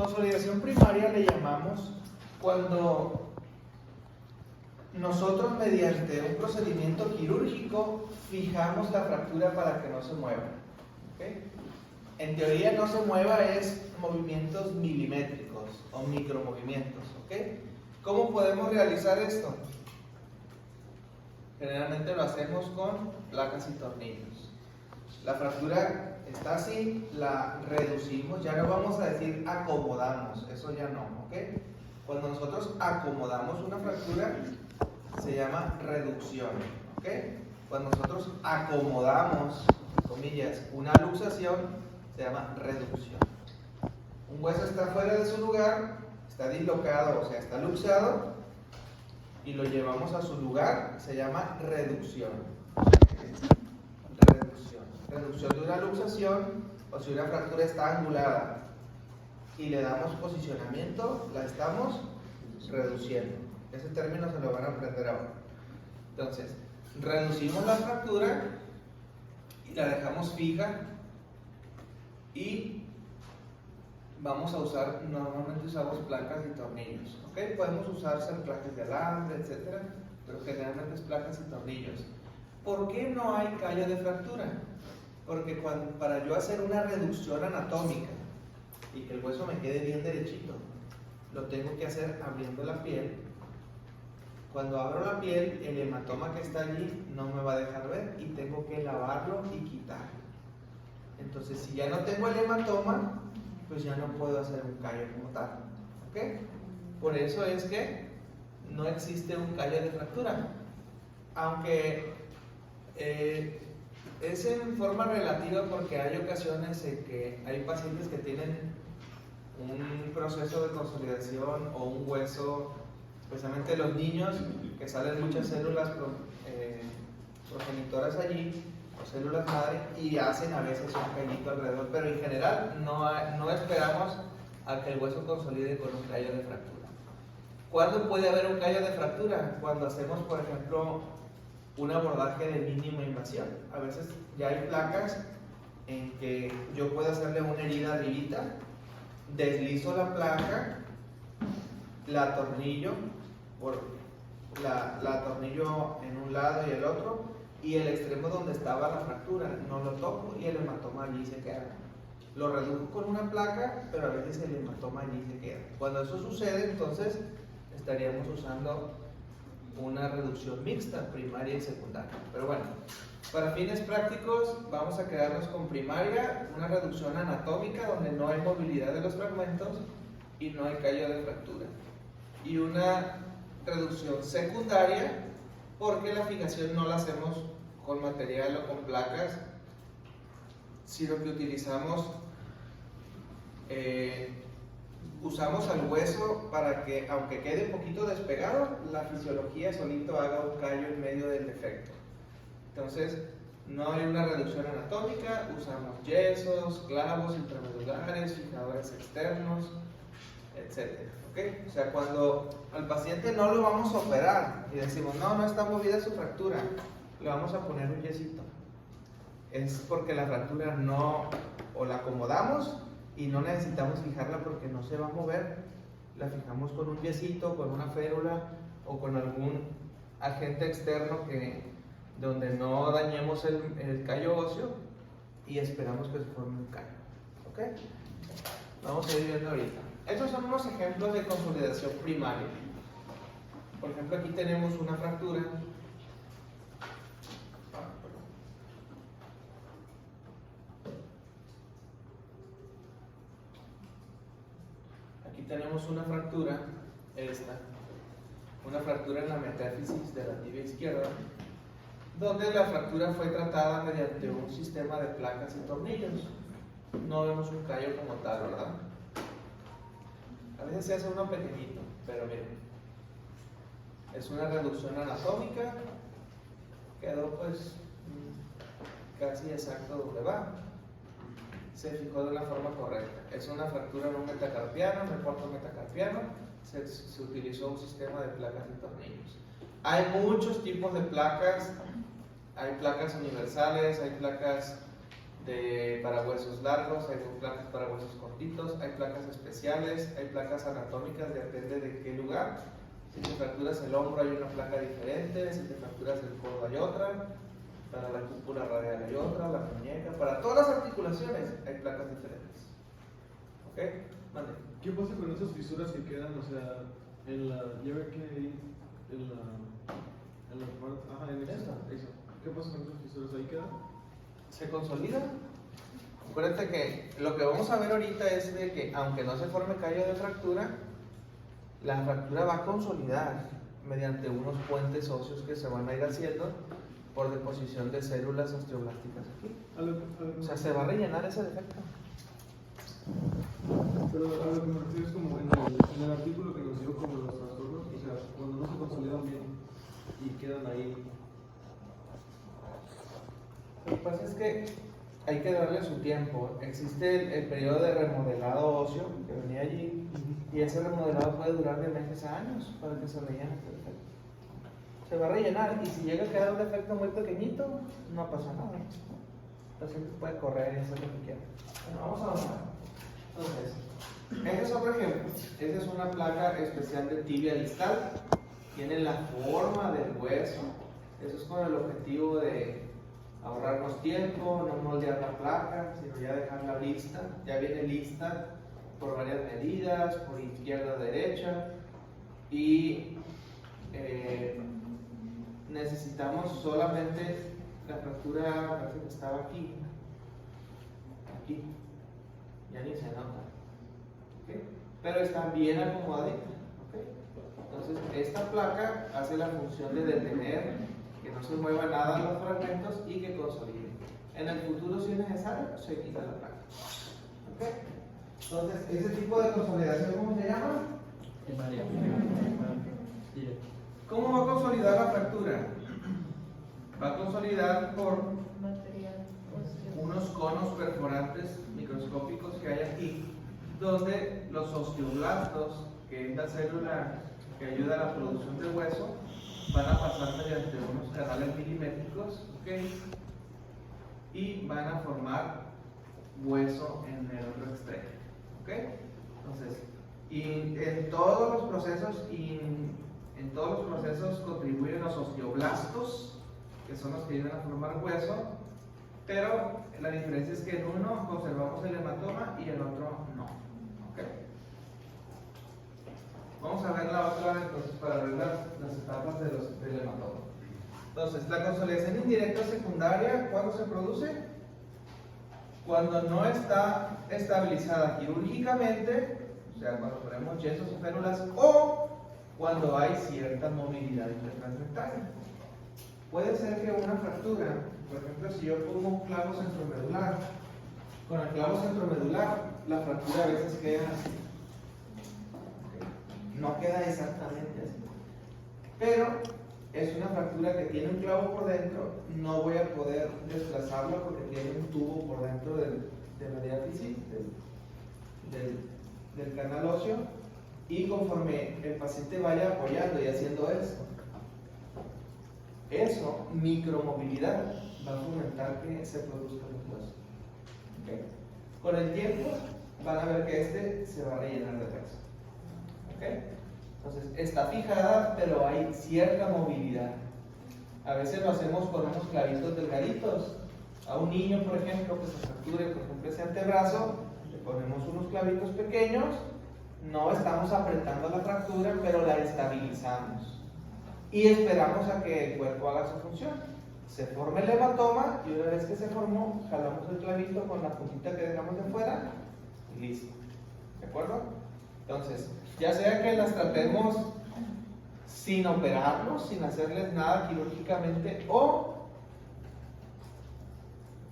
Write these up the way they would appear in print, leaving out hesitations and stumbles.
Consolidación primaria le llamamos cuando nosotros mediante un procedimiento quirúrgico fijamos la fractura para que no se mueva. ¿Okay? En teoría no se mueva es movimientos milimétricos o micromovimientos. ¿Okay? ¿Cómo podemos realizar esto? Generalmente lo hacemos con placas y tornillos. La fractura está así, la reducimos, ya no vamos a decir acomodamos, eso ya no, ¿ok? Cuando nosotros acomodamos una fractura, se llama reducción, ¿ok? Cuando nosotros acomodamos, comillas, una luxación, se llama reducción. Un hueso está fuera de su lugar, está dislocado, o sea, está luxado, y lo llevamos a su lugar, se llama reducción. Reducción de una luxación, o si una fractura está angulada y le damos posicionamiento, la estamos reduciendo. Ese término se lo van a aprender ahora. Entonces, reducimos la fractura y la dejamos fija y vamos a usar, normalmente usamos placas y tornillos. ¿Ok? Podemos usar cerclajes de alambre, etcétera, pero generalmente es placas y tornillos. ¿Por qué no hay callo de fractura? Porque para yo hacer una reducción anatómica y que el hueso me quede bien derechito, lo tengo que hacer abriendo la piel. Cuando abro la piel, el hematoma que está allí no me va a dejar ver y tengo que lavarlo y quitarlo. Entonces, si ya no tengo el hematoma, pues ya no puedo hacer un callo como tal. ¿Ok? Por eso es que no existe un callo de fractura. Aunque es en forma relativa, porque hay ocasiones en que hay pacientes que tienen un proceso de consolidación o un hueso, especialmente los niños, que salen muchas células progenitoras allí, o células madre, y hacen a veces un callito alrededor, pero en general no esperamos a que el hueso consolide con un callo de fractura. ¿Cuándo puede haber un callo de fractura? Cuando hacemos, por ejemplo, un abordaje de mínima invasión. A veces ya hay placas en que yo puedo hacerle una herida arribita, deslizo la placa, la atornillo la atornillo en un lado y el otro, y el extremo donde estaba la fractura no lo toco y el hematoma allí se queda. Lo reduzco con una placa, pero a veces el hematoma allí se queda. Cuando eso sucede, entonces estaríamos usando una reducción mixta, primaria y secundaria. Pero bueno, para fines prácticos vamos a quedarnos con primaria, una reducción anatómica donde no hay movilidad de los fragmentos y no hay callo de fractura, y una reducción secundaria porque la fijación no la hacemos con material o con placas, sino que usamos al hueso para que, aunque quede un poquito despegado, la fisiología solito haga un callo en medio del defecto. Entonces, no hay una reducción anatómica, usamos yesos, clavos intramedulares, fijadores externos, etc. ¿Okay? O sea, cuando al paciente no lo vamos a operar y decimos, no está movida su fractura, le vamos a poner un yesito. Es porque la fractura o la acomodamos y no necesitamos fijarla porque no se va a mover, la fijamos con un yesito, con una férula o con algún agente externo donde no dañemos el callo óseo, y esperamos que se forme un callo. ¿Ok? Vamos a ir viendo ahorita. Estos son unos ejemplos de consolidación primaria. Por ejemplo, aquí tenemos una fractura. Aquí tenemos una fractura, una fractura en la metáfisis de la tibia izquierda, donde la fractura fue tratada mediante un sistema de placas y tornillos. No vemos un callo como tal, ¿verdad? A veces se hace uno pequeñito, pero miren, es una reducción anatómica, quedó pues casi exacto donde va, se fijó de una forma correcta. Es una fractura en un metacarpiano, en el cuarto metacarpiano, se utilizó un sistema de placas y tornillos. Hay muchos tipos de placas, hay placas universales, hay placas para huesos largos, hay placas para huesos cortos. cortitos, hay placas especiales, hay placas anatómicas, depende de qué lugar. Si te fracturas el hombro hay una placa diferente, si te fracturas el codo hay otra, para la cúpula radial hay otra, la muñeca, para todas las articulaciones hay placas diferentes. ¿Ok? Mande. ¿Qué pasa con esas fisuras que quedan, o sea, en la, ya ve que ahí, en la parte, ajá, en esa, eso. ¿Qué pasa con esas fisuras? ¿Ahí quedan? Se consolida. Acuérdate que lo que vamos a ver ahorita es de que aunque no se forme callo de fractura, la fractura va a consolidar mediante unos puentes óseos que se van a ir haciendo por deposición de células osteoblásticas aquí. O sea, se va a rellenar ese defecto. Pero a lo que me refiero es como en el artículo que nos dio como los trastornos, o sea, cuando no se consolidan bien y quedan ahí. Lo que pasa es que hay que darle su tiempo. Existe el periodo de remodelado óseo que venía allí, y ese remodelado puede durar de meses a años para que se rellene este defecto. Se va a rellenar, y si llega a quedar un defecto muy pequeñito, no pasa nada. El paciente puede correr y hacer lo que quiera. Bueno, vamos a avanzar. Entonces, este es otro ejemplo. Esta es una placa especial de tibia distal. Tiene la forma del hueso. Eso es con el objetivo de ahorrarnos tiempo, no moldear la placa, sino ya dejarla lista. Ya viene lista por varias medidas, por izquierda o derecha. Y necesitamos solamente la fractura, parece que estaba aquí. Aquí. Ya ni se nota. ¿Okay? Pero está bien acomodadita. ¿Okay? Entonces, esta placa hace la función de detener que no se mueva nada los fragmentos y que consolide. En el futuro, si es necesario, se quita la placa. ¿Okay? Entonces, ese tipo de consolidación, ¿cómo se llama? ¿Cómo va a consolidar la fractura? Va a consolidar por unos conos perforantes microscópicos que hay aquí, donde los osteoblastos, que es la célula que ayuda a la producción de hueso, van a pasar mediante unos canales milimétricos, ¿okay? Y van a formar hueso en el otro extremo, ¿okay? Entonces, y en todos los procesos contribuyen los osteoblastos, que son los que ayudan a formar hueso, pero la diferencia es que en uno conservamos el hematoma y en otro no. ¿Okay? Vamos a ver la otra entonces para ver las etapas del hematoma. Entonces, la consolidación indirecta secundaria, ¿cuándo se produce? Cuando no está estabilizada quirúrgicamente, o sea, cuando ponemos yesos o férulas, o cuando hay cierta movilidad intertransmetaria. Puede ser que una fractura, por ejemplo, si yo pongo un clavo centromedular, con el clavo centromedular, la fractura a veces queda así. No queda exactamente así. Pero es una fractura que tiene un clavo por dentro, no voy a poder desplazarlo porque tiene un tubo por dentro de la diáfisis, del canal óseo, y conforme el paciente vaya apoyando y haciendo eso, micromovilidad, va a fomentar que se produzca el hueso. ¿Okay? Con el tiempo van a ver que este se va a rellenar de peso. ¿Okay? Entonces, está fijada, pero hay cierta movilidad. A veces lo hacemos con unos clavitos delgaditos. A un niño, por ejemplo, que se fracture, por ejemplo, ese antebrazo, le ponemos unos clavitos pequeños, no estamos apretando la fractura, pero la estabilizamos. Y esperamos a que el cuerpo haga su función. Se forma el hematoma y una vez que se formó, jalamos el clavito con la puntita que dejamos de fuera y listo. ¿De acuerdo? Entonces, ya sea que las tratemos sin operarlos, sin hacerles nada quirúrgicamente, o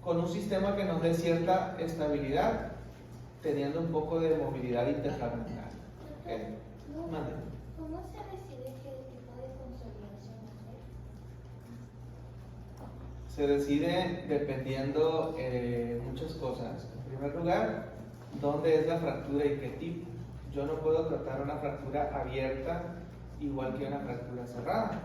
con un sistema que nos dé cierta estabilidad, teniendo un poco de movilidad interfragmental. ¿Okay? ¿Cómo se decide qué tipo de consolidación hacer? Se decide dependiendo muchas cosas. En primer lugar, dónde es la fractura y qué tipo. Yo no puedo tratar una fractura abierta igual que una fractura cerrada.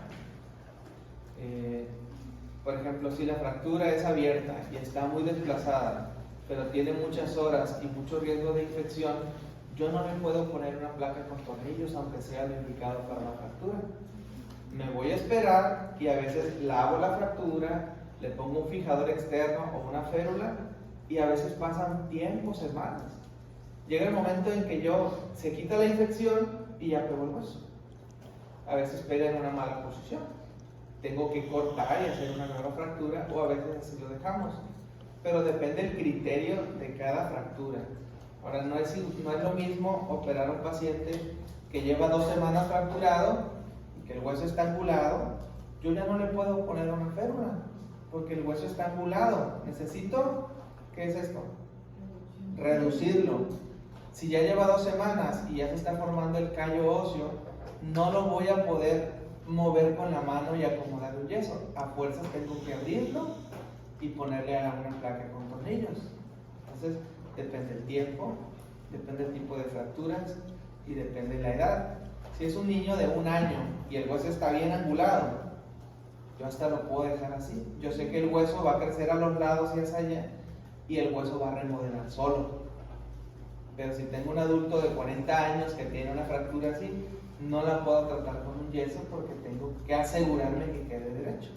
Por ejemplo, si la fractura es abierta y está muy desplazada, pero tiene muchas horas y mucho riesgo de infección, yo no le puedo poner una placa con tornillos, aunque sea lo indicado para la fractura. Me voy a esperar y a veces lavo la fractura, le pongo un fijador externo o una férula y a veces pasan tiempos, semanas. Llega el momento en que se quita la infección y ya pegó el hueso. A veces pega en una mala posición. Tengo que cortar y hacer una nueva fractura o a veces así lo dejamos. Pero depende del criterio de cada fractura. Ahora, no es lo mismo operar a un paciente que lleva 2 semanas fracturado y que el hueso está angulado. Yo ya no le puedo poner una férula porque el hueso está angulado. Necesito, ¿qué es esto? Reducirlo. Si ya lleva 2 semanas y ya se está formando el callo óseo, no lo voy a poder mover con la mano y acomodar el yeso. A fuerzas tengo que abrirlo y ponerle a una placa con tornillos. Entonces, depende del tiempo, depende del tipo de fracturas y depende de la edad. Si es un niño de 1 año y el hueso está bien angulado, yo hasta lo puedo dejar así. Yo sé que el hueso va a crecer a los lados y hacia allá y el hueso va a remodelar solo. Pero si tengo un adulto de 40 años que tiene una fractura así, no la puedo tratar con un yeso porque tengo que asegurarme que quede derecho.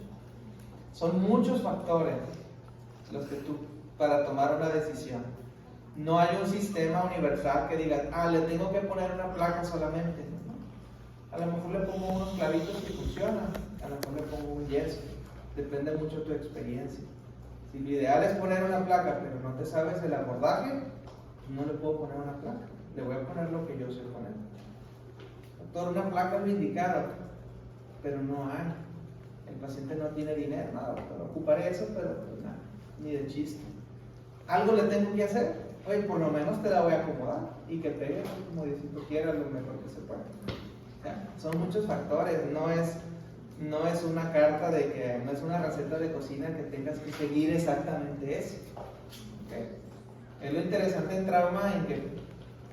Son muchos factores los que para tomar una decisión. No hay un sistema universal que diga, le tengo que poner una placa solamente. A lo mejor le pongo unos clavitos y funciona, a lo mejor le pongo un yeso. Depende mucho de tu experiencia. Si lo ideal es poner una placa, pero no te sabes el abordaje, no le puedo poner una placa. Le voy a poner lo que yo sé poner. Doctor, una placa es lo indicado, pero no hay. El paciente no tiene dinero, nada, pero ocuparé eso, pero pues nada, ni de chiste. ¿Algo le tengo que hacer? Oye, por lo menos te la voy a acomodar y que pegue como Diosito quiera, lo mejor que se pueda. ¿Ya? Son muchos factores, no es una carta de que, no es una receta de cocina que tengas que seguir exactamente eso. ¿Okay? Es lo interesante en trauma en que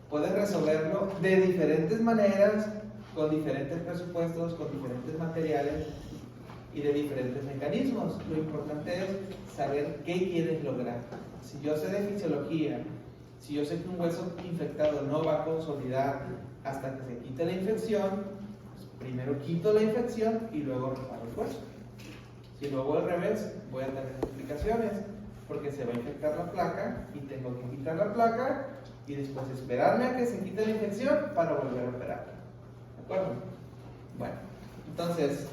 puedes resolverlo de diferentes maneras, con diferentes presupuestos, con diferentes materiales y de diferentes mecanismos. Lo importante es saber qué quieres lograr. Si yo sé de fisiología, si yo sé que un hueso infectado no va a consolidar hasta que se quite la infección, pues primero quito la infección y luego reparo el hueso. Si luego al revés, voy a tener complicaciones porque se va a infectar la placa y tengo que quitar la placa y después esperarme a que se quite la infección para volver a operar. ¿De acuerdo? Bueno, entonces,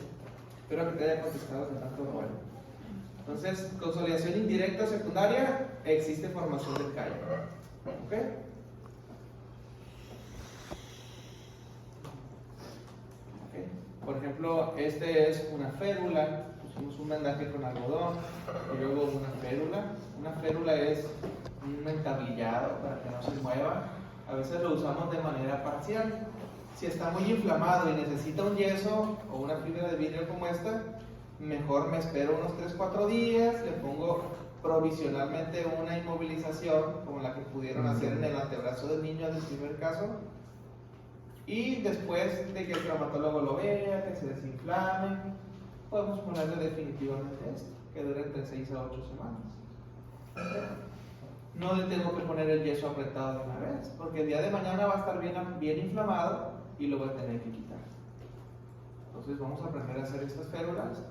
espero que te haya contestado de tanto bueno. Entonces, consolidación indirecta o secundaria, existe formación del callo. ¿Ok? Por ejemplo, este es una férula, pusimos un vendaje con algodón y luego una férula. Una férula es un entablillado para que no se mueva. A veces lo usamos de manera parcial. Si está muy inflamado y necesita un yeso o una fibra de vidrio como esta, mejor me espero unos 3-4 días, le pongo provisionalmente una inmovilización como la que pudieron hacer en el antebrazo del niño en el primer caso, y después de que el traumatólogo lo vea, que se desinflame, podemos ponerle definitivamente esto, que dure entre 6 a 8 semanas. No le tengo que poner el yeso apretado de una vez, porque el día de mañana va a estar bien inflamado y lo voy a tener que quitar. Entonces vamos a aprender a hacer estas férulas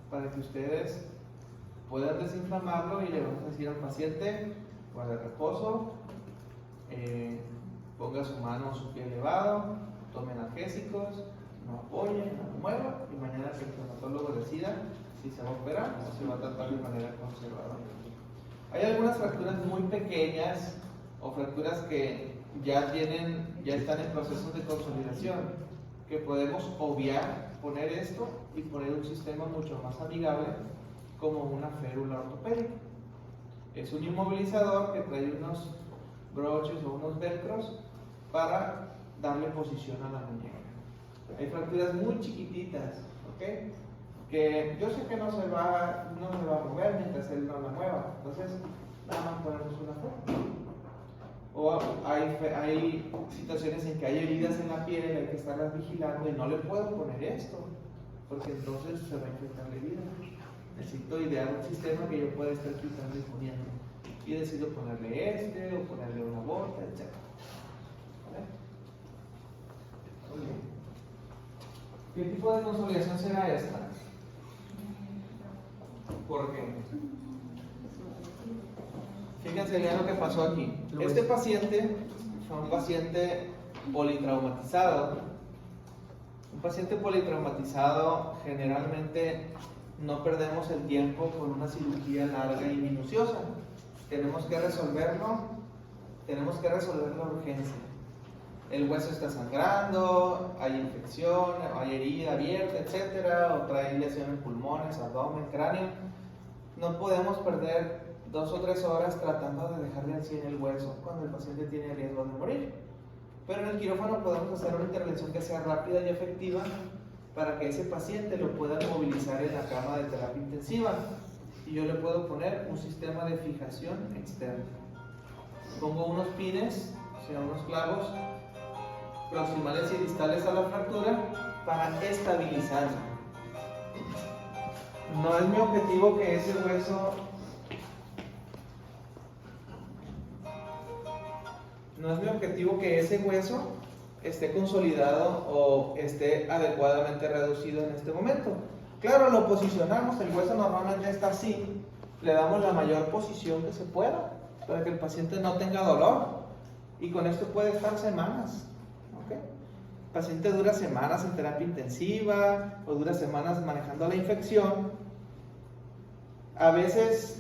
para que ustedes puedan desinflamarlo y le vamos a decir al paciente, guarde reposo, ponga su mano o su pie elevado, tome analgésicos, no apoye, no mueva, y mañana que el traumatólogo decida si se va a operar o se va a tratar de manera conservadora. Hay algunas fracturas muy pequeñas o fracturas que ya están en procesos de consolidación, que podemos obviar, poner esto y poner un sistema mucho más amigable como una férula ortopédica. Es un inmovilizador que trae unos broches o unos velcros para darle posición a la muñeca. Hay fracturas muy chiquititas, ¿ok? Que yo sé que no se va a mover mientras él no la mueva, entonces nada más ponemos una férula. O hay situaciones en que hay heridas en la piel, hay que estarlas vigilando y no le puedo poner esto, porque entonces se va a infectar la herida. Necesito idear un sistema que yo pueda estar quitando y poniendo. y decido ponerle o ponerle una bota, etc. ¿Vale? Muy bien. ¿Qué tipo de consolidación será esta? ¿Por qué? Fíjense bien lo que pasó aquí. Este paciente fue un paciente politraumatizado. Un paciente politraumatizado generalmente no perdemos el tiempo con una cirugía larga y minuciosa. Tenemos que resolverlo a urgencia. El hueso está sangrando, hay infección, hay herida abierta, etcétera, o trae lesión en pulmones, abdomen, cráneo. No podemos perder 2 o 3 horas tratando de dejarle al 100 el hueso cuando el paciente tiene riesgo de morir. Pero en el quirófano podemos hacer una intervención que sea rápida y efectiva para que ese paciente lo pueda movilizar en la cama de terapia intensiva. Y yo le puedo poner un sistema de fijación externa. Pongo unos pines, o sea, unos clavos proximales y distales a la fractura para estabilizarla. No es mi objetivo que ese hueso esté consolidado o esté adecuadamente reducido en este momento. Claro, lo posicionamos, el hueso normalmente está así, le damos la mayor posición que se pueda para que el paciente no tenga dolor, y con esto puede estar semanas. ¿Okay? El paciente dura semanas en terapia intensiva o dura semanas manejando la infección. A veces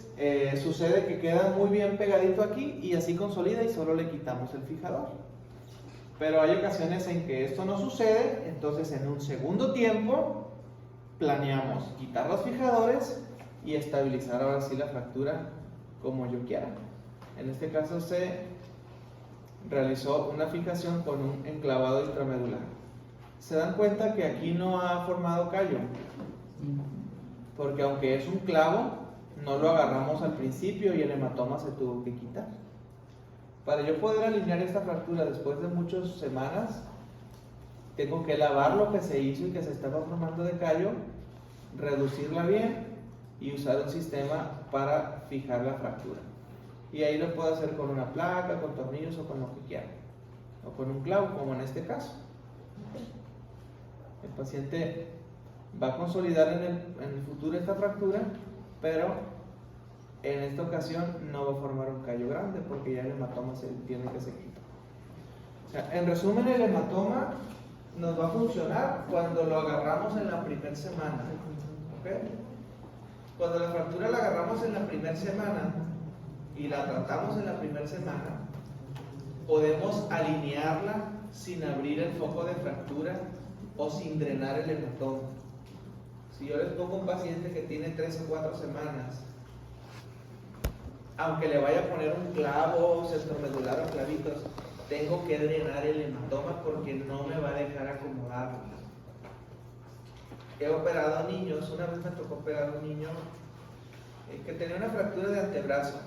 sucede que queda muy bien pegadito aquí y así consolida y solo le quitamos el fijador. Pero hay ocasiones en que esto no sucede, entonces en un segundo tiempo planeamos quitar los fijadores y estabilizar ahora sí la fractura como yo quiera. En este caso se realizó una fijación con un enclavado intramedular. ¿Se dan cuenta que aquí no ha formado callo? Porque aunque es un clavo, no lo agarramos al principio y el hematoma se tuvo que quitar. Para yo poder alinear esta fractura después de muchas semanas, tengo que lavar lo que se hizo y que se estaba formando de callo, reducirla bien y usar un sistema para fijar la fractura. Y ahí lo puedo hacer con una placa, con tornillos o con lo que quiera, o con un clavo, como en este caso. El paciente va a consolidar en el futuro esta fractura, pero en esta ocasión no va a formar un callo grande porque ya el hematoma se tiene que se quita. O sea, en resumen, el hematoma nos va a funcionar cuando lo agarramos en la primera semana. ¿Okay? Cuando la fractura la agarramos en la primera semana y la tratamos en la primera semana, podemos alinearla sin abrir el foco de fractura o sin drenar el hematoma. Si yo les pongo a un paciente que tiene 3 o 4 semanas, aunque le vaya a poner un clavo, centromedular o clavitos, tengo que drenar el hematoma porque no me va a dejar acomodarlo. He operado niños, una vez me tocó operar a un niño que tenía una fractura de antebrazo.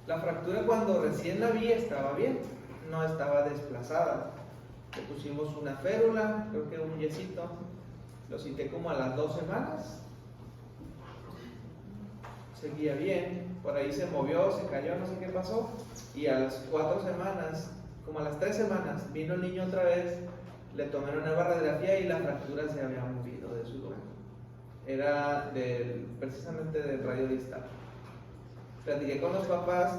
La fractura cuando recién la vi estaba bien, no estaba desplazada. Le pusimos una férula, creo que un yesito, lo cité como a las 2 semanas. Seguía bien, por ahí se movió, se cayó, no sé qué pasó, y a las 4 semanas, como a las 3 semanas, vino el niño otra vez, le tomé una nueva radiografía y la fractura se había movido de su lugar. Era precisamente del radio distal. Platiqué con los papás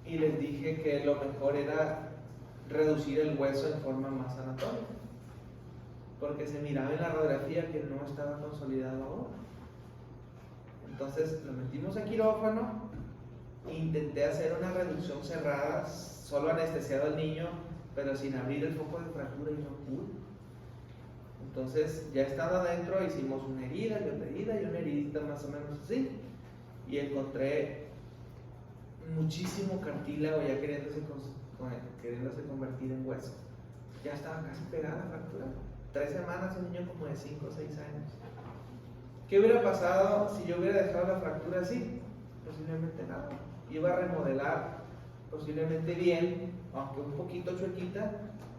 y les dije que lo mejor era reducir el hueso en forma más anatómica, porque se miraba en la radiografía que no estaba consolidado aún. Entonces lo metimos a quirófano, intenté hacer una reducción cerrada, solo anestesiado al niño, pero sin abrir el foco de fractura y no pude. Entonces ya estando adentro hicimos una herida y otra herida y una heridita más o menos así, y encontré muchísimo cartílago ya queriéndose convertir en hueso. Ya estaba casi pegada la fractura. 3 semanas, un niño como de 5 o 6 años. ¿Qué hubiera pasado si yo hubiera dejado la fractura así? Posiblemente nada. Iba a remodelar posiblemente bien, aunque un poquito chuequita,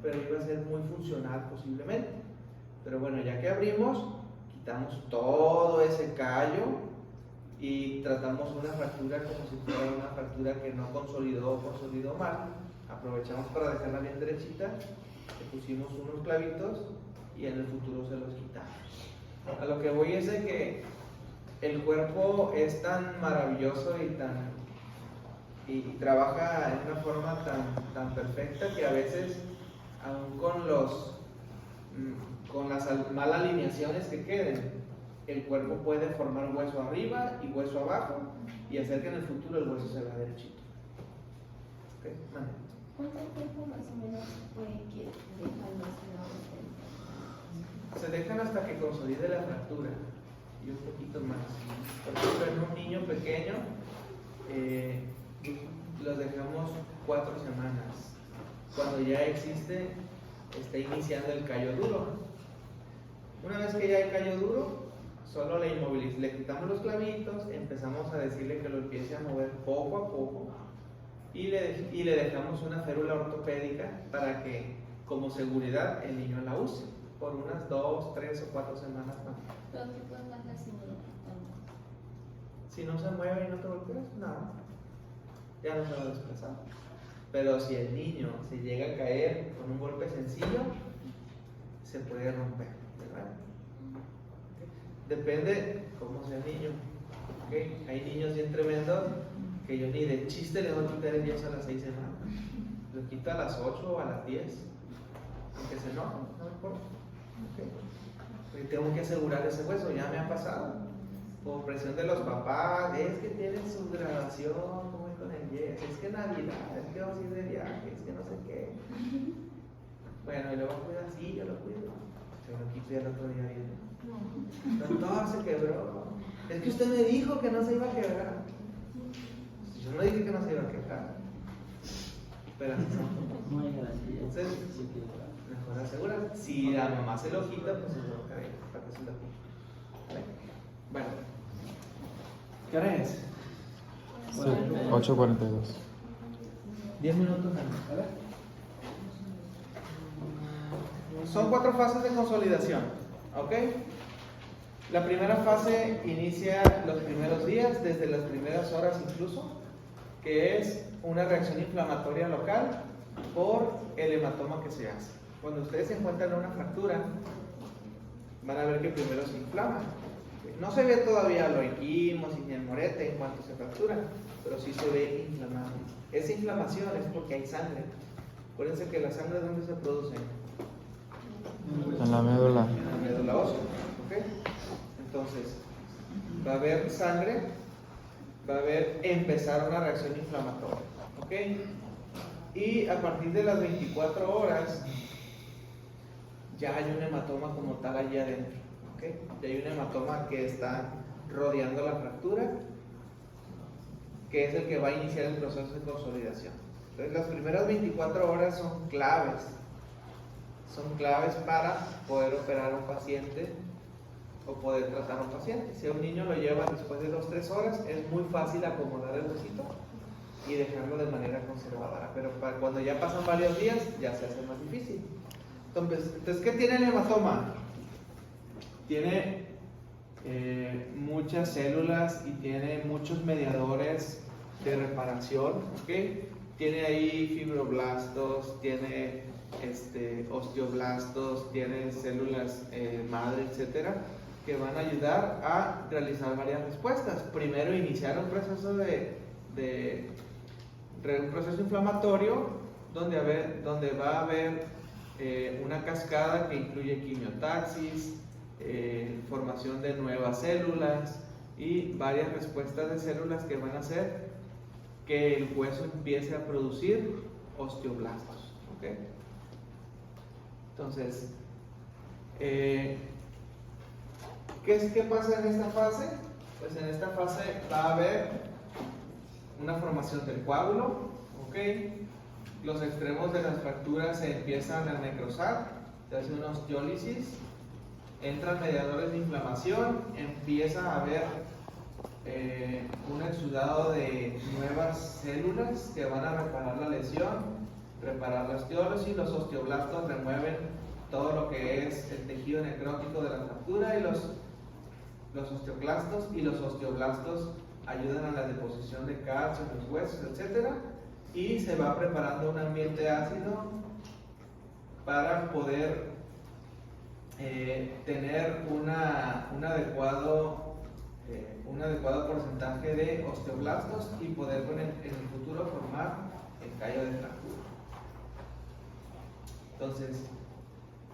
pero iba a ser muy funcional posiblemente. Pero bueno, ya que abrimos, quitamos todo ese callo y tratamos una fractura como si fuera una fractura que no consolidó o consolidó mal. Aprovechamos para dejarla bien derechita, le pusimos unos clavitos y en el futuro se los quitamos. A lo que voy es de que el cuerpo es tan maravilloso y trabaja en una forma tan perfecta que a veces, aun con las malas alineaciones que queden, el cuerpo puede formar hueso arriba y hueso abajo y hacer que en el futuro el hueso se vea derechito. ¿Okay? ¿Cuánto tiempo más o menos puede que dejan los Se dejan hasta que consolide la fractura y un poquito más. Por ejemplo, en un niño pequeño los dejamos 4 semanas. Cuando ya está iniciando el callo duro. Una vez que ya hay callo duro, solo le quitamos los clavitos, empezamos a decirle que lo empiece a mover poco a poco y le dejamos una férula ortopédica para que, como seguridad, el niño la use por unas 2, 3 o 4 semanas más. ¿Pero qué puede pasar si no lo quitamos? Si no se mueve y no te golpeas, nada, ya no se va a desplazar. Pero si el niño se llega a caer con un golpe sencillo, se puede romper, ¿verdad? Depende cómo sea el niño. ¿Okay? Hay niños bien tremendos que yo ni de chiste le voy a quitar el yeso a las 6 semanas. Lo quito a las 8 o a las 10. Aunque se enoja, no me importa. ¿Okay? Porque tengo que asegurar ese hueso, ya me ha pasado. Por presión de los papás, es que tienen su graduación, como con el yeso, es que Navidad, es que vamos a ir de viaje, es que no sé qué. Bueno, y luego cuida así, yo lo cuido. Se lo quito y el otro día viene. Doctor, se quebró. Es que usted me dijo que no se iba a quebrar. Yo no dije que no se iba a quebrar. Pero así son. Entonces, mejor asegurar. Si la mamá se lo quita, pues se lo cae para que se lo quite. ¿Vale? Bueno. ¿Qué hora es? Sí, 8:42. 10 minutos antes, ¿vale? Son 4 fases de consolidación, ¿ok? La primera fase inicia los primeros días, desde las primeras horas incluso, que es una reacción inflamatoria local por el hematoma que se hace. Cuando ustedes se encuentran en una fractura, van a ver que primero se inflama. No se ve todavía los equimos ni el morete en cuanto se fractura, pero sí se ve inflamado. Esa inflamación es porque hay sangre. Acuérdense que la sangre, ¿dónde se produce? En la médula. En la médula ósea. ¿Okay? Entonces, va a haber sangre, va a empezar una reacción inflamatoria. ¿Ok? Y a partir de las 24 horas, ya hay un hematoma como tal allí adentro. ¿Ok? Ya hay un hematoma que está rodeando la fractura, que es el que va a iniciar el proceso de consolidación. Entonces, las primeras 24 horas son claves. Son claves para poder operar a un paciente o poder tratar a un paciente. Si a un niño lo llevan después de 2-3 horas, es muy fácil acomodar el huesito y dejarlo de manera conservadora. Pero cuando ya pasan varios días, ya se hace más difícil. Entonces, ¿qué tiene el hematoma? Tiene muchas células y tiene muchos mediadores de reparación. ¿Okay? Tiene ahí fibroblastos, tiene osteoblastos, tiene células madre, etcétera, que van a ayudar a realizar varias respuestas. Primero, iniciar un proceso un proceso inflamatorio donde va a haber una cascada que incluye quimiotaxis, formación de nuevas células y varias respuestas de células que van a hacer que el hueso empiece a producir osteoblastos. ¿Okay? Entonces, ¿qué pasa en esta fase? Pues en esta fase va a haber una formación del coágulo, ¿ok? Los extremos de las fracturas se empiezan a necrosar, se hace una osteólisis, entran mediadores de inflamación, empieza a haber un exudado de nuevas células que van a reparar la lesión, reparar la osteólisis. Los osteoblastos remueven todo lo que es el tejido necrótico de la fractura y los osteoclastos, y los osteoblastos ayudan a la deposición de calcio en los huesos, etc. Y se va preparando un ambiente ácido para poder tener un adecuado porcentaje de osteoblastos y poder en el futuro formar el callo de fractura. Entonces,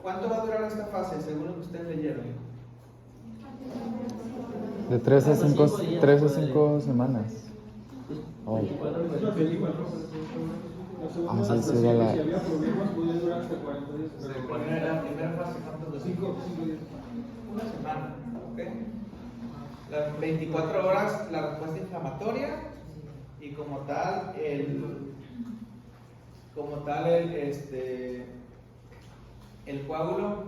¿cuánto va a durar esta fase según lo que ustedes leyeron? De 3 a 5 semanas. Oh. Es lo que digo, ¿no? Ah, sí, sí, era la- Si había problemas, podía durar hasta 40 días. La primera fase, ¿cuánto duró? 5 días. Una semana, ¿ok? Las 24 horas la respuesta inflamatoria y como tal el coágulo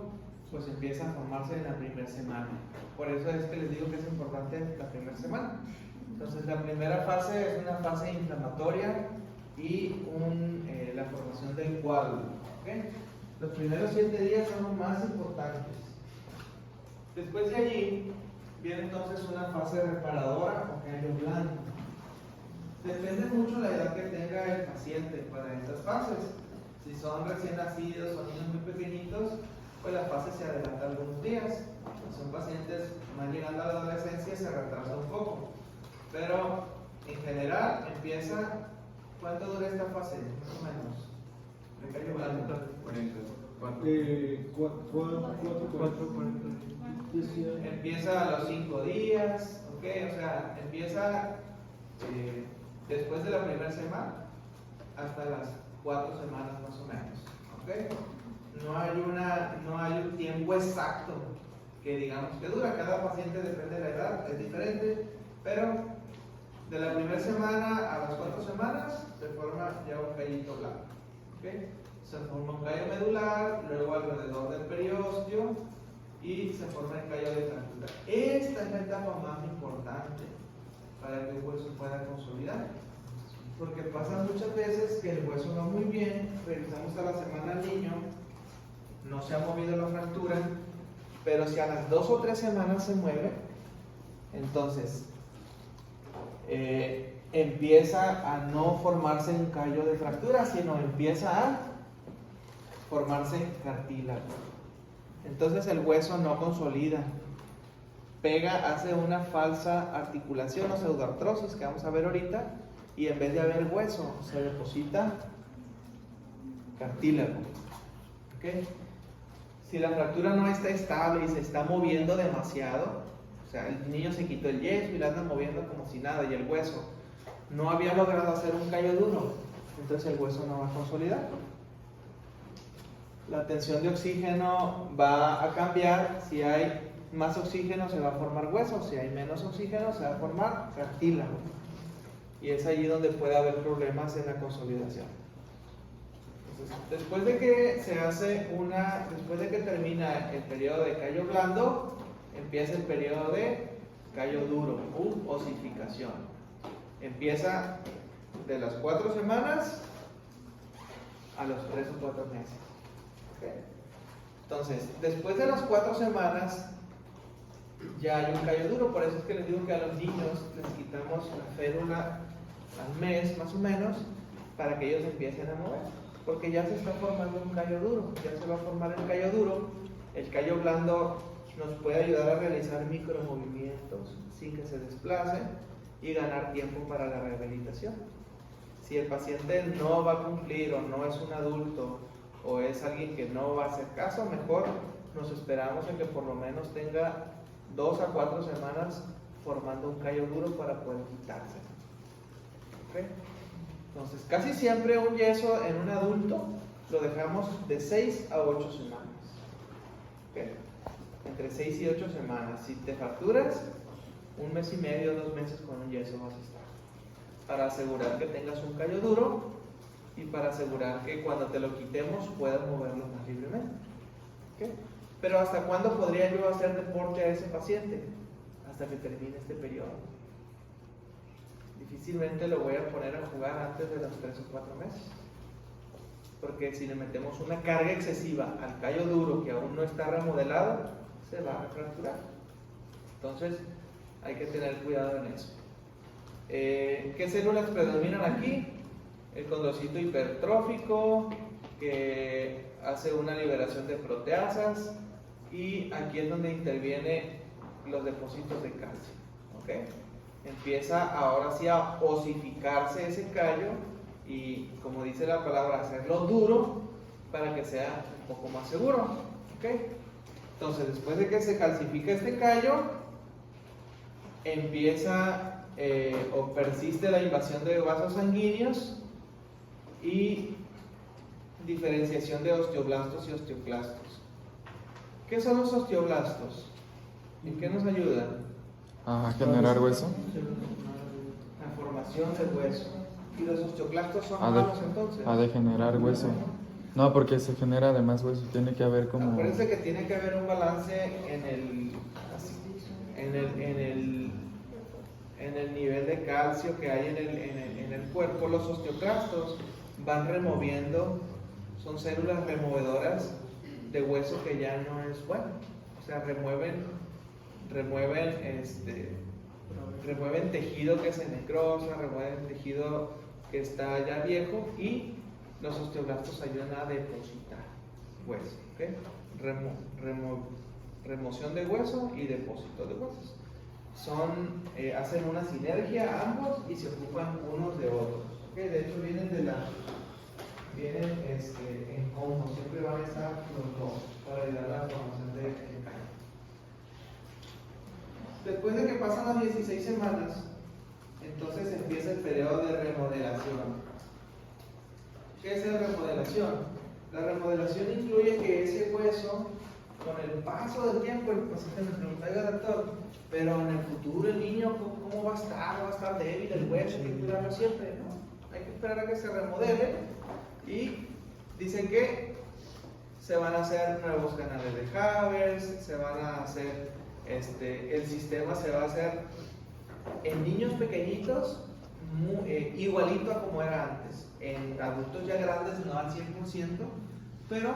pues empieza a formarse en la primera semana. Por eso es que les digo que es importante la primera semana. Entonces la primera fase es una fase inflamatoria y la formación del coágulo, ¿ok? Los primeros 7 días son los más importantes. Después de allí viene entonces una fase reparadora o callo blando. Depende mucho la edad que tenga el paciente para estas fases. Si son recién nacidos o niños muy pequeñitos, pues la fase se adelanta algunos días. Si son pacientes más llegando a la adolescencia, se retrasa un poco. Pero en general empieza. ¿Cuánto dura esta fase? Más o menos. De callo blando. 4. Empieza a los 5 días, ¿ok? O sea, empieza después de la primera semana hasta las 4 semanas más o menos, ¿ok? No hay un tiempo exacto que digamos que dura. Cada paciente depende de la edad, es diferente, pero de la primera semana a las 4 semanas se forma ya un callito blanco, ¿ok? Se forma un callo medular, luego alrededor del periósteo y se forma el callo de fractura. Esta es la etapa más importante para que el hueso pueda consolidar, porque pasa muchas veces que el hueso va muy bien, revisamos a la semana al niño, no se ha movido la fractura, pero si a las 2 o 3 semanas se mueve, entonces empieza a no formarse un callo de fractura, sino empieza a formarse cartílago. Entonces el hueso no consolida, hace una falsa articulación o pseudoartrosis que vamos a ver ahorita, y en vez de haber hueso se deposita cartílago. ¿Okay? Si la fractura no está estable y se está moviendo demasiado, o sea, el niño se quitó el yeso y la anda moviendo como si nada, y el hueso no había logrado hacer un callo duro, entonces el hueso no va a consolidar. La tensión de oxígeno va a cambiar. Si hay más oxígeno se va a formar hueso, si hay menos oxígeno se va a formar cartílago, y es allí donde puede haber problemas en la consolidación. Entonces, después de que termina el periodo de callo blando, empieza el periodo de callo duro u osificación. Empieza de las 4 semanas a los 3 o 4 meses. ¿Okay? Entonces, después de las 4 semanas ya hay un callo duro. Por eso es que les digo que a los niños les quitamos la férula al mes más o menos para que ellos empiecen a mover, porque ya se está formando un callo duro, ya se va a formar el callo duro. El callo blando nos puede ayudar a realizar micromovimientos sin que se desplace y ganar tiempo para la rehabilitación. Si el paciente no va a cumplir o no es un adulto o es alguien que no va a hacer caso, mejor nos esperamos en que por lo menos tenga 2 a 4 semanas formando un callo duro para poder quitarse. ¿Okay? Entonces, casi siempre un yeso en un adulto lo dejamos de 6 a 8 semanas. ¿Okay? Entre 6 y 8 semanas. Si te fracturas, 1 mes y medio, 2 meses con un yeso vas a estar, para asegurar que tengas un callo duro y para asegurar que cuando te lo quitemos puedas moverlo más libremente. ¿Okay? Pero ¿hasta cuándo podría yo hacer deporte a ese paciente? Hasta que termine este periodo. Difícilmente lo voy a poner a jugar antes de los 3 o 4 meses, porque si le metemos una carga excesiva al callo duro que aún no está remodelado, se va a fracturar. Entonces, hay que tener cuidado en eso. ¿Qué células predominan aquí? El condrocito hipertrófico, que hace una liberación de proteasas, y aquí es donde interviene los depósitos de calcio. ¿Ok? Empieza ahora sí a osificarse ese callo y, como dice la palabra, hacerlo duro para que sea un poco más seguro. ¿Ok? Entonces, después de que se calcifica este callo, empieza o persiste la invasión de vasos sanguíneos y diferenciación de osteoblastos y osteoclastos. ¿Qué son los osteoblastos? ¿En qué nos ayudan? A generar hueso. La formación del hueso. ¿Y los osteoclastos son A malos entonces? de generar hueso. No, porque se genera además hueso. Tiene que haber como. Acuérdense que tiene que haber un balance en el nivel de calcio que hay en el cuerpo. Los osteoclastos van removiendo, son células removedoras de hueso que ya no es bueno. O sea, remueven tejido que se necrosa, remueven tejido que está ya viejo, y los osteoblastos ayudan a depositar hueso. ¿Okay? Remoción de hueso y depósito de huesos. Hacen una sinergia ambos y se ocupan unos de otros. ¿Okay? De hecho, vienen en combo, siempre van a estar los dos para ayudar a la formación del callo. Después de que pasan las 16 semanas, entonces empieza el periodo de remodelación. ¿Qué es la remodelación? La remodelación incluye que ese hueso, con el paso del tiempo, el paciente me pregunta, oiga, doctor, pero en el futuro el niño, ¿cómo va a estar? ¿Va a estar débil el hueso? Hay que cuidarlo siempre, ¿no? Hay que esperar a que se remodele, y dicen que se van a hacer nuevos canales de Havers, se van a hacer, el sistema se va a hacer en niños pequeñitos, igualito a como era antes. En adultos ya grandes no al 100%, pero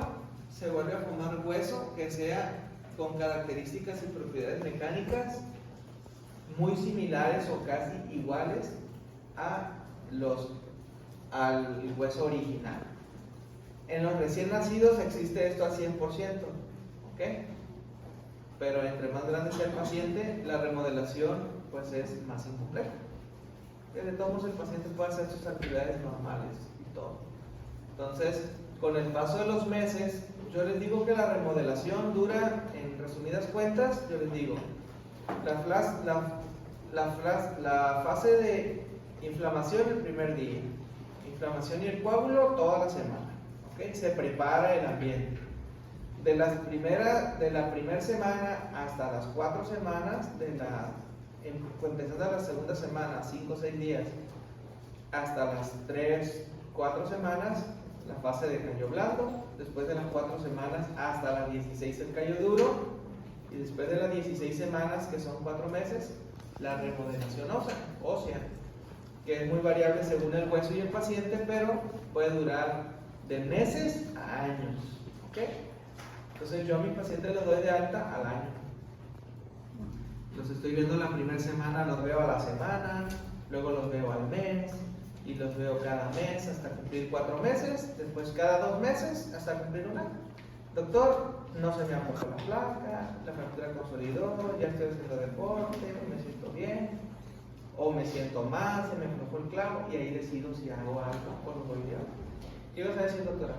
se vuelve a formar hueso que sea con características y propiedades mecánicas muy similares o casi iguales al hueso original. En los recién nacidos existe esto al 100%, ¿ok? Pero entre más grande sea el paciente, la remodelación pues es más incompleta. De todos modos, el paciente puede hacer sus actividades normales y todo. Entonces, con el paso de los meses, yo les digo que la remodelación dura, en resumidas cuentas, yo les digo, la fase de inflamación el primer día, inflamación y el coágulo toda la semana, ¿okay? Se prepara el ambiente. De la primera semana hasta las 4 semanas, empezando a la segunda semana, 5 o 6 días, hasta las 3, 4 semanas, la fase de callo blando. Después de las 4 semanas hasta las 16 el callo duro, y después de las 16 semanas, que son 4 meses, la remodelación ósea, que es muy variable según el hueso y el paciente, pero puede durar de meses a años. ¿Okay? Entonces yo a mis pacientes les doy de alta al año. Los estoy viendo la primera semana, los veo a la semana, luego los veo al mes, y los veo cada mes hasta cumplir 4 meses, después cada 2 meses hasta cumplir un año. Doctor, no se me aflojó la placa, la fractura consolidó, ya estoy haciendo deporte, me siento bien, o me siento mal, se me aflojó el clavo, y ahí decido si hago algo o lo voy a llevar. ¿Qué ibas a decir, doctora?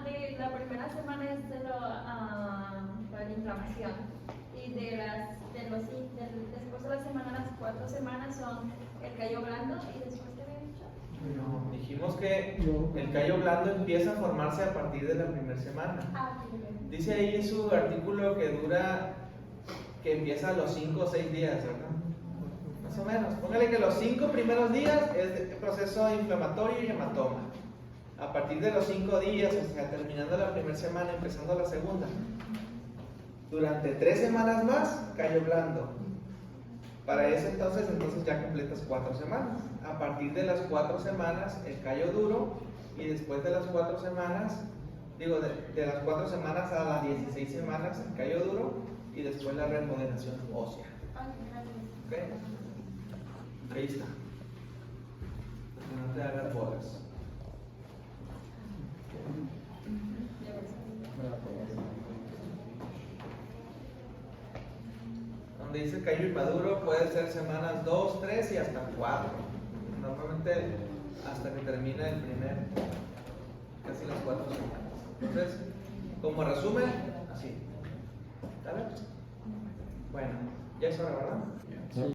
De la primera semana es de la inflamación, y después de la semana, las 4 semanas son el callo blando, y después ¿qué había dicho? No, dijimos que el callo blando empieza a formarse a partir de la primera semana. Dice ahí en su artículo que empieza a los 5 o 6 días, ¿verdad? Más o menos. Póngale que los 5 primeros días es el proceso inflamatorio y hematoma. A partir de los 5 días, o sea, terminando la primera semana, empezando la segunda, durante 3 semanas más, callo blando. Para eso entonces ya completas 4 semanas. A partir de las 4 semanas, el callo duro, y después de las 4 semanas, de las 4 semanas a las 16 semanas, el callo duro, y después la remodelación ósea. ¿Ok? Ahí está. Que no te hagas bolas. Donde dice callo inmaduro puede ser semanas 2, 3 y hasta 4. Normalmente hasta que termine el primer, casi las 4 semanas. Entonces, como resumen, así. ¿Vale? Bueno, ya es hora, ¿verdad?